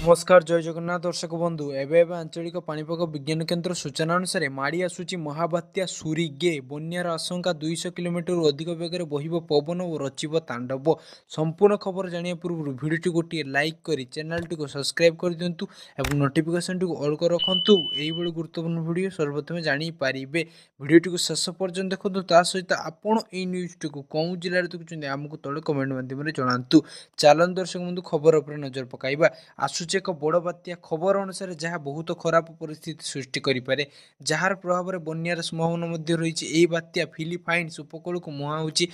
नमस्कार जय जगन्नाथ दर्शक बंधु एवं आंचलिक पाणीपाग विज्ञान केन्द्र सूचना अनुसार माड़ी आसूची महाबात्या सुरीगे बन्यार आशंका 200 किलोमीटर अधिक बेगर बहिब पवन और रचिब तांडव। संपूर्ण खबर जानिया पूर्व भिडियोटी गोटे लाइक करी चैनल टी को सब्सक्राइब कर दिंतु एवं नोटिफिकेशन टी ऑल कर रखु। यही गुरुत्वपूर्ण वीडियो सर्वप्रथम जानीपारे भिडियोटी को शेष पर्यटन देखो। ता सहित आपण ये न्यूज टी को कौ जिले देखुं आमको तले कमेंट माध्यम जनातु। चलन दर्शक बंधु खबर उपर नजर पकाइबा। आसूची एक बड़ बात्या खबर अनुसार जहाँ बहुत खराब परिस्थिति सृष्टि करें जार प्रभाव में बन्यार संभावना रही। बात्या फिलिपाइन्स उपकूल को मुहांची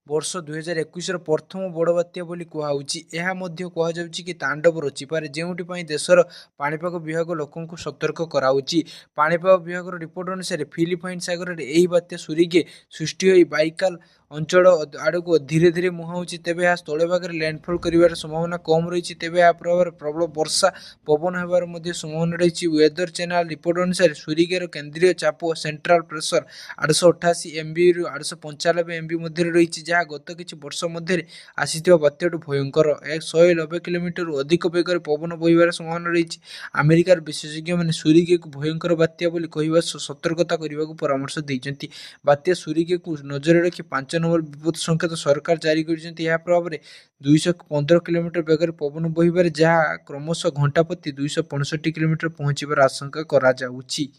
वर्ष 2021 प्रथम बड़ बात्या बोली कहुच्छी। कहुच्छी कि तांडव रचिपारे जोपाई देशर पाणीपाग विभाग लोक सतर्क कराऊँच। पाणीपाग विभाग रिपोर्ट अनुसार फिलिपाइन सागर में यही बात्या सुरीगे सृष्टि हो बाइकाल अंचल आड़ को धीरे धीरे मुहांची। तेज यह स्थल भाग में लैंडफॉल कर संभावना कम रही। तेज यह प्रभाव प्रबल वर्षा पवन होबार संभावना रही। वेदर चैनल रिपोर्ट अनुसार सुरीगेर केन्द्रीय चाप सेंट्रल प्रेसर 888 MB रु 895 MB मध्य रही। जहाँ गत किछि वर्ष मध्य आसी बात्याटू भयंकर 190 किलोमीटर अधिक बेगर पवन बहिबार संभावना रही। अमेरिकार विशेषज्ञ मैंने सुरीगे को भयंकर बात्या बोली कहवा सतर्कता करने को परामर्श देइछन्ति। बात्या सुरीगे को नजर रखी 5 नंबर विपद संकेत सरकार जारी कर प्रभाव में 215 किलोमीटर बेगर पवन बहिबार जहाँ क्रमशः घंटा प्रति 265 किलोमीटर पहुंचबार आशंका करा जाउछि।